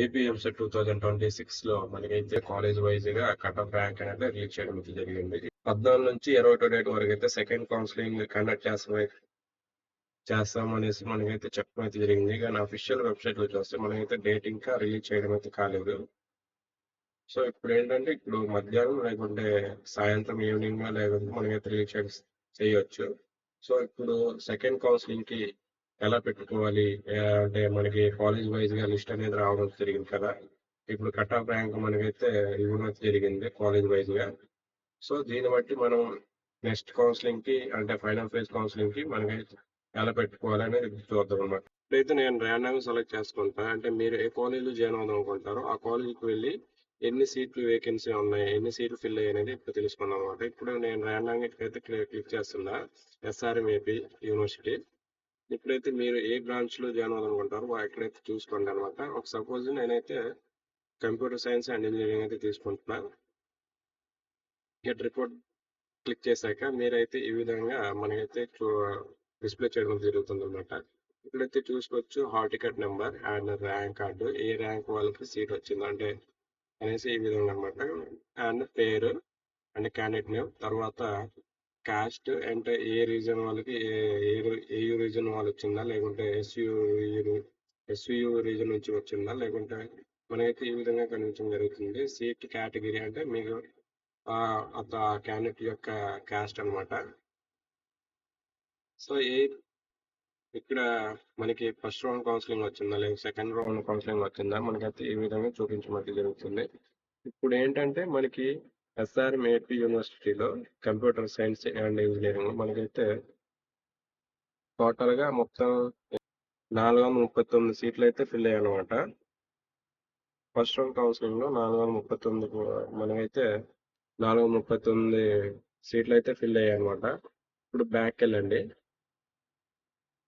AP EAMCET 2026లో మనకైతే college wise గా cut off rank అనేది రిలీజ్ చేయడం అయితే జరిగింది. 14 నుంచి 21 డేట్ వరకు అయితే సెకండ్ కౌన్సిలింగ్ కండక్ట్ చేస్తామనేసి మనకైతే చెప్పడం అయితే జరిగింది. కానీ అఫీషియల్ వెబ్సైట్ లో చూస్తే మనకైతే డేట్ ఇంకా రిలీజ్ చేయడం అయితే కాలేదు. సో ఇప్పుడు ఏంటంటే ఇప్పుడు మధ్యాహ్నం లేకుంటే సాయంత్రం ఈవినింగ్ లేకుంటే మనకైతే రిలీజ్ చేయొచ్చు. సో ఇప్పుడు సెకండ్ కౌన్సిలింగ్ కి ఎలా పెట్టుకోవాలి అంటే మనకి కాలేజ్ వైజ్ గా లిస్ట్ అనేది రావడం జరిగింది కదా. ఇప్పుడు కట్ ఆఫ్ ర్యాంక్ మనకైతే ఇవ్వడం అయితే జరిగింది కాలేజ్ వైజ్ గా. సో దీన్ని బట్టి మనం నెక్స్ట్ కౌన్సిలింగ్ కి అంటే ఫైనల్ ఫేజ్ కౌన్సిలింగ్ కి మనకైతే ఎలా పెట్టుకోవాలి అనేది చూద్దాం అనమాట. ఇప్పుడైతే నేను ర్యాండమ్ సెలెక్ట్ చేసుకుంటా. అంటే మీరు ఏ కాలేజీలో జాయిన్ అవుదాం అనుకుంటారో ఆ కాలేజీకి వెళ్ళి ఎన్ని సీట్లు వేకెన్సీ ఉన్నాయి, ఎన్ని సీట్లు ఫిల్ అయ్యాయి అనేది ఇప్పుడు తెలుసుకుందాం అనమాట. ఇప్పుడు నేను ర్యాండమ్ అయితే క్లిక్ చేస్తున్నా ఎస్ఆర్ఎం ఏపీ యూనివర్సిటీ. ఇప్పుడైతే మీరు ఏ బ్రాంచ్ లో జాయిన్ అవ్వాలనుకుంటారో ఎక్కడైతే చూసుకోండి అనమాట. ఒక సపోజ్ నేనైతే కంప్యూటర్ సైన్స్ అండ్ ఇంజనీరింగ్ అయితే తీసుకుంటున్నా. గెట్ రిపోర్ట్ క్లిక్ చేశాక మీరైతే ఈ విధంగా మనకైతే డిస్ప్లే చేయడం జరుగుతుంది అనమాట. ఇప్పుడైతే చూసుకోవచ్చు hall ticket number and rank card, A rank వాళ్ళకి సీట్ వచ్చింది అంటే అనేసి ఈ విధంగా అనమాట. అండ్ పేరు అండ్ క్యాండిడేట్ నేమ్, తర్వాత కాస్ట్ అంటే ఏ రీజన్ వాళ్ళకి ఏయు రీజన్ వాళ్ళు వచ్చిందా లేకుంటే ఎస్యు రీజన్ నుంచి వచ్చిందా లేకుంటే మనకైతే ఈ విధంగా కనిపించడం జరుగుతుంది. సీట్ కేటగిరీ అంటే మీకు క్యాండిడేట్ యొక్క కాస్ట్ అనమాట. సో ఇక్కడ మనకి ఫస్ట్ రౌండ్ కౌన్సిలింగ్ వచ్చిందా లేదా సెకండ్ రౌండ్ కౌన్సిలింగ్ వచ్చిందా మనకైతే ఈ విధంగా చూపించడం జరుగుతుంది. ఇప్పుడు ఏంటంటే మనకి ఎస్ఆర్ఎం ఏపీ యూనివర్సిటీలో కంప్యూటర్ సైన్స్ అండ్ ఇంజనీరింగ్ మనకైతే టోటల్ గా మొత్తం 439 సీట్లు అయితే ఫిల్ అయ్యాయి అనమాట. ఫస్ట్ రౌండ్ కౌన్సిలింగ్ లో 439 మనమైతే 439 సీట్లు అయితే ఫిల్ అయ్యాయి అనమాట. ఇప్పుడు బ్యాక్ వెళ్ళండి.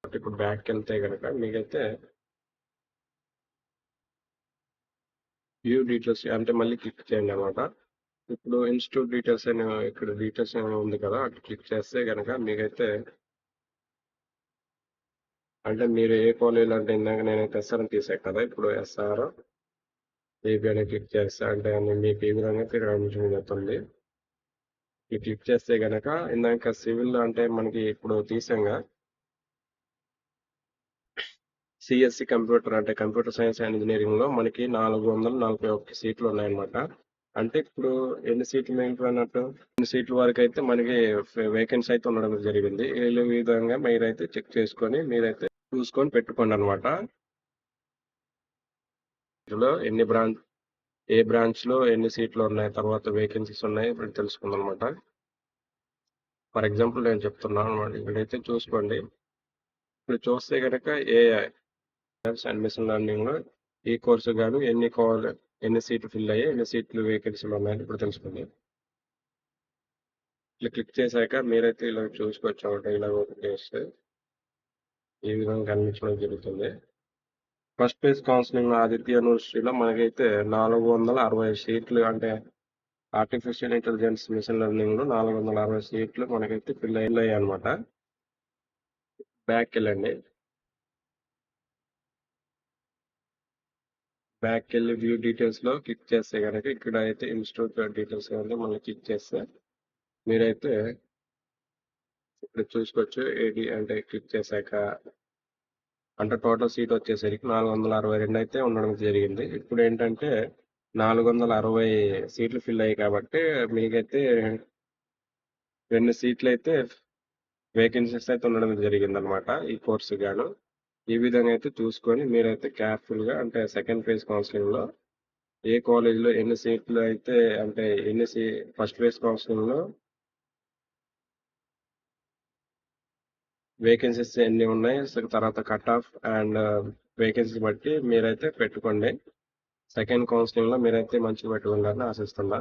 ఇప్పుడు బ్యాక్ వెళ్తే కనుక మీకైతే వ్యూ డీటెయిల్స్ అంటే మళ్ళీ క్లిక్ చేయండి అనమాట. ఇప్పుడు ఇన్స్టిట్యూట్ డీటెయిల్స్ అని ఇక్కడ డీటెయిల్స్ ఉంది కదా, అక్కడ క్లిక్ చేస్తే కనుక మీకైతే అంటే మీరు ఏ కాలేజీలో అంటే ఇందాక నేనైతే ఎస్ఆర్ తీసాను కదా, ఇప్పుడు ఎస్ఆర్ ఏపీ అని క్లిక్ చేస్తే అంటే మీకు ఈ విధంగా కనిపించడం జరుగుతుంది. ఈ క్లిక్ చేస్తే కనుక ఇందాక సివిల్ అంటే మనకి ఇప్పుడు తీసాంగా సిఎస్సి కంప్యూటర్ అంటే కంప్యూటర్ సైన్స్ అండ్ ఇంజనీరింగ్ లో మనకి 441 సీట్లు ఉన్నాయన్నమాట. అంటే ఇప్పుడు ఎన్ని సీట్లు మిగిలిపోయినట్టు, ఎన్ని సీట్ల వరకు అయితే మనకి వేకెన్సీ అయితే ఉండడం జరిగింది. ఈ విధంగా మీరైతే చెక్ చేసుకొని మీరైతే చూసుకొని పెట్టుకోండి అనమాట. ఏ బ్రాంచ్ లో ఎన్ని సీట్లు ఉన్నాయి, తర్వాత వేకెన్సీస్ ఉన్నాయి ఇప్పుడు తెలుసుకుందాం అనమాట. ఫర్ ఎగ్జాంపుల్ నేను చెప్తున్నాను అనమాట. ఇక్కడైతే చూసుకోండి. ఇప్పుడు చూస్తే కనుక అండ్ మిషన్ లెర్నింగ్ లో ఈ కోర్సు గాను ఎన్ని సీట్లు ఫిల్ అయ్యాయి, ఎన్ని సీట్లు వేకెన్సీలు ఉన్నాయని ఇప్పుడు తెలుసుకుంది. ఇట్లా క్లిక్ చేశాక మీరైతే ఇలా చూసుకోవచ్చు అనమాట. ఇలా ఓపెన్ చేస్తే ఈ విధంగా కనిపించడం జరుగుతుంది. ఫస్ట్ ఫేజ్ కౌన్సిలింగ్ ఆదిత్య యూనివర్సిటీలో మనకైతే 460 సీట్లు అంటే ఆర్టిఫిషియల్ ఇంటెలిజెన్స్ మిషన్ లెర్నింగ్ లో 460 సీట్లు మనకైతే ఫిల్ అయ్యాయి అనమాట. బ్యాక్ వెళ్ళండి. బ్యాక్ వెళ్ళి వ్యూ డీటెయిల్స్ లో క్లిక్ చేస్తే కనుక ఇక్కడ అయితే ఇన్స్టిట్యూట్ డీటెయిల్స్ అంటే మళ్ళీ క్లిక్ చేస్తే మీరైతే ఇక్కడ చూసుకోవచ్చు. ఏది అంటే క్లిక్ చేశాక అంటే టోటల్ సీట్ వచ్చేసరికి 462 అయితే ఉండడం జరిగింది. ఇప్పుడు ఏంటంటే 460 సీట్లు ఫిల్ అయ్యాయి కాబట్టి మీకైతే 2 సీట్లు అయితే వేకెన్సీస్ అయితే ఉండడం జరిగింది అనమాట ఈ కోర్సు గాను. ఈ విధంగా అయితే చూసుకొని మీరైతే కేర్ఫుల్ గా అంటే సెకండ్ ఫేజ్ కౌన్సిలింగ్ లో ఏ కాలేజీలో ఎన్ని సీట్లు అయితే అంటే ఫస్ట్ ఫేజ్ కౌన్సిలింగ్ లో వేకెన్సీస్ ఎన్ని ఉన్నాయి, తర్వాత కట్ ఆఫ్ అండ్ వేకెన్సీ బట్టి మీరైతే పెట్టుకోండి. సెకండ్ కౌన్సిలింగ్ లో మీరైతే మంచిగా పెట్టుకుంటారని ఆశిస్తున్నా.